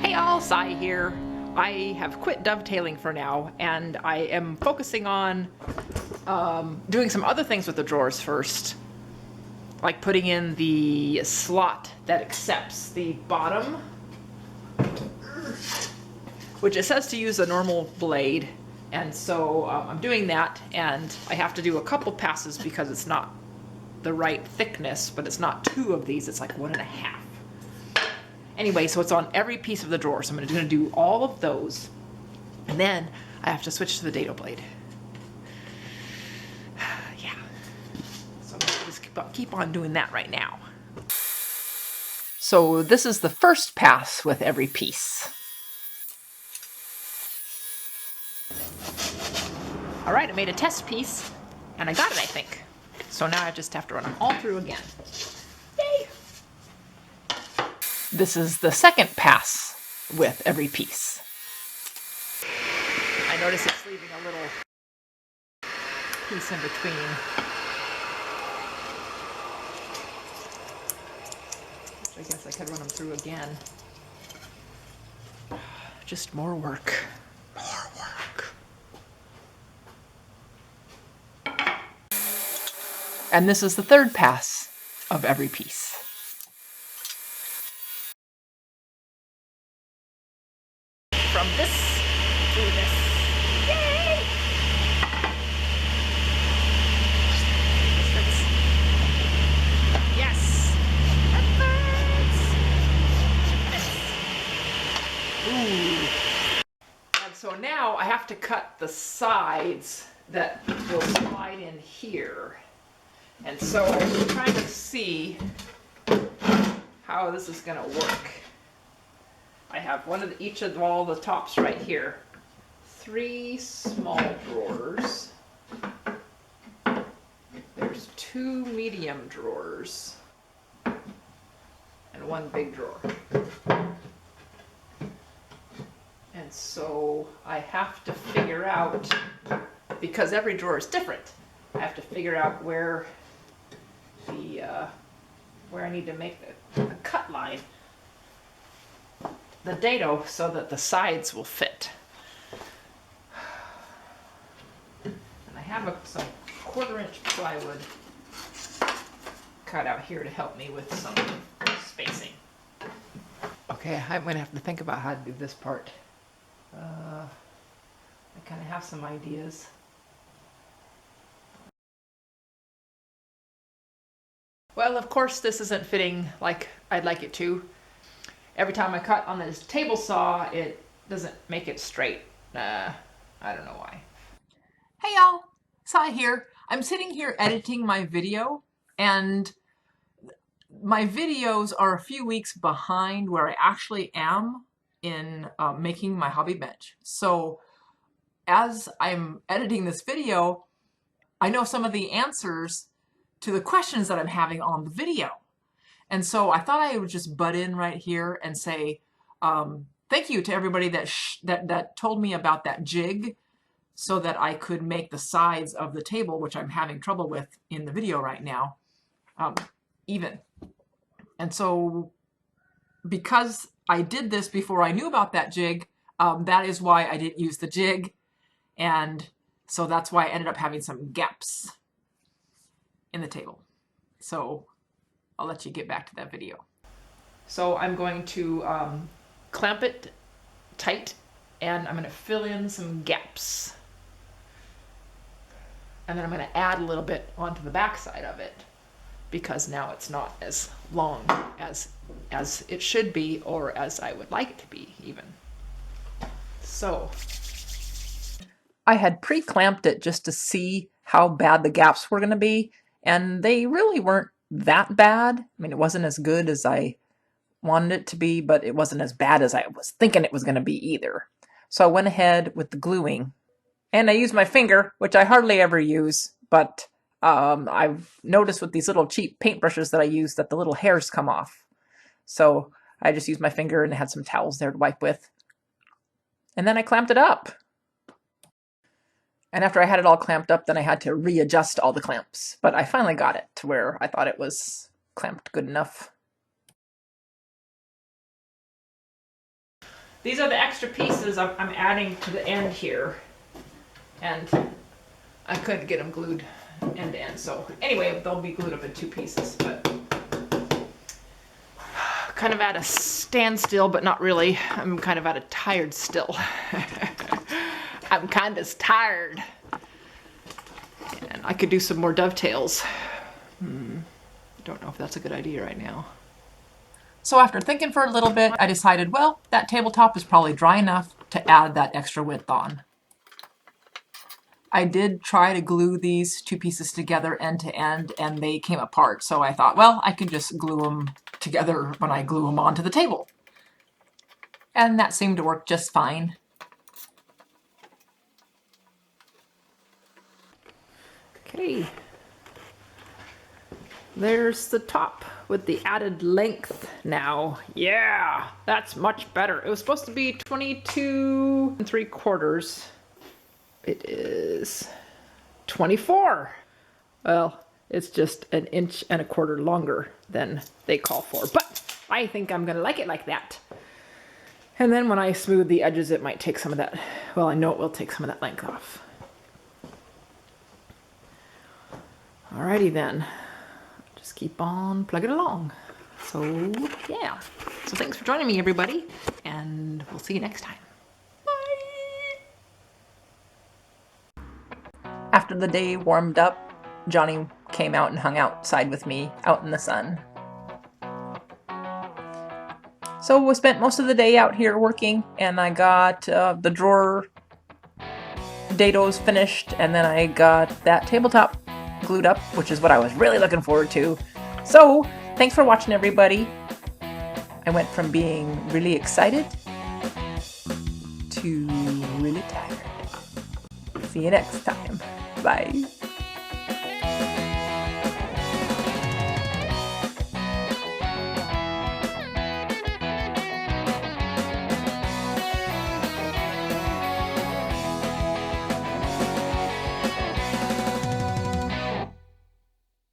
Hey all, Sai here. I have quit dovetailing for now, and I am focusing on doing some other things with the drawers first. Like putting in the slot that accepts the bottom, which it says to use a normal blade. And so I'm doing that, and I have to do a couple passes because it's not the right thickness, but it's not 2 of these, it's like 1.5. Anyway, so it's on every piece of the drawer. So I'm going to do all of those, and then I have to switch to the dado blade. Yeah. So I'm going to just keep on doing that right now. So this is the first pass with every piece. All right, I made a test piece, and I got it, I think. So now I just have to run them all through again. Yay! This is the second pass with every piece. I notice it's leaving a little piece in between. Which I guess I could run them through again. Just more work. More work. And this is the third pass of every piece. From this to this. Yay! Yes! Ooh. And so now I have to cut the sides that will slide in here. And so I'm trying to see how this is going to work. I have each of all the tops right here. 3 small drawers. There's 2 medium drawers. And 1 big drawer. And so I have to figure out, because every drawer is different, I have to figure out where I need to make the cut line, the dado, so that the sides will fit. And I have some 1/4-inch plywood cut out here to help me with some spacing. Okay, I'm going to have to think about how to do this part. I kind of have some ideas. Well, of course, this isn't fitting like I'd like it to. Every time I cut on this table saw, it doesn't make it straight. I don't know why. Hey y'all, Sai here. I'm sitting here editing my video, and my videos are a few weeks behind where I actually am in making my hobby bench. So as I'm editing this video, I know some of the answers to the questions that I'm having on the video. And so I thought I would just butt in right here and say thank you to everybody that told me about that jig so that I could make the sides of the table, which I'm having trouble with in the video right now, even. And so because I did this before I knew about that jig, that is why I didn't use the jig. And so that's why I ended up having some gaps in the table. So I'll let you get back to that video. So I'm going to clamp it tight, and I'm going to fill in some gaps. And then I'm going to add a little bit onto the back side of it, because now it's not as long as it should be, or as I would like it to be even. So I had pre-clamped it just to see how bad the gaps were going to be, and they really weren't that bad. I mean, it wasn't as good as I wanted it to be, but it wasn't as bad as I was thinking it was going to be either. So I went ahead with the gluing, and I used my finger, which I hardly ever use, but I've noticed with these little cheap paintbrushes that I use that the little hairs come off. So I just used my finger and had some towels there to wipe with. And then I clamped it up. And after I had it all clamped up, then I had to readjust all the clamps. But I finally got it to where I thought it was clamped good enough. These are the extra pieces I'm adding to the end here. And I couldn't get them glued end to end. So anyway, they'll be glued up in 2 pieces. But kind of at a standstill, but not really. I'm kind of at a tired still. I'm kind of tired. And I could do some more dovetails. Don't know if that's a good idea right now. So after thinking for a little bit, I decided, well, that tabletop is probably dry enough to add that extra width on. I did try to glue these 2 pieces together end to end, and they came apart. So I thought, well, I could just glue them together when I glue them onto the table. And that seemed to work just fine. Okay. There's the top with the added length now. Yeah, that's much better. It was supposed to be 22 3/4. It is 24. Well, it's just 1 1/4 inches longer than they call for, but I think I'm gonna like it like that. And then when I smooth the edges, it might take some of that, well, I know it will take some of that length off. Alrighty then. Just keep on plugging along. So yeah. So thanks for joining me, everybody, and we'll see you next time. Bye. After the day warmed up, Johnny came out and hung outside with me out in the sun. So we spent most of the day out here working, and I got the drawer dados finished, and then I got that tabletop glued up, which is what I was really looking forward to. So, thanks for watching, everybody. I went from being really excited to really tired. See you next time. Bye.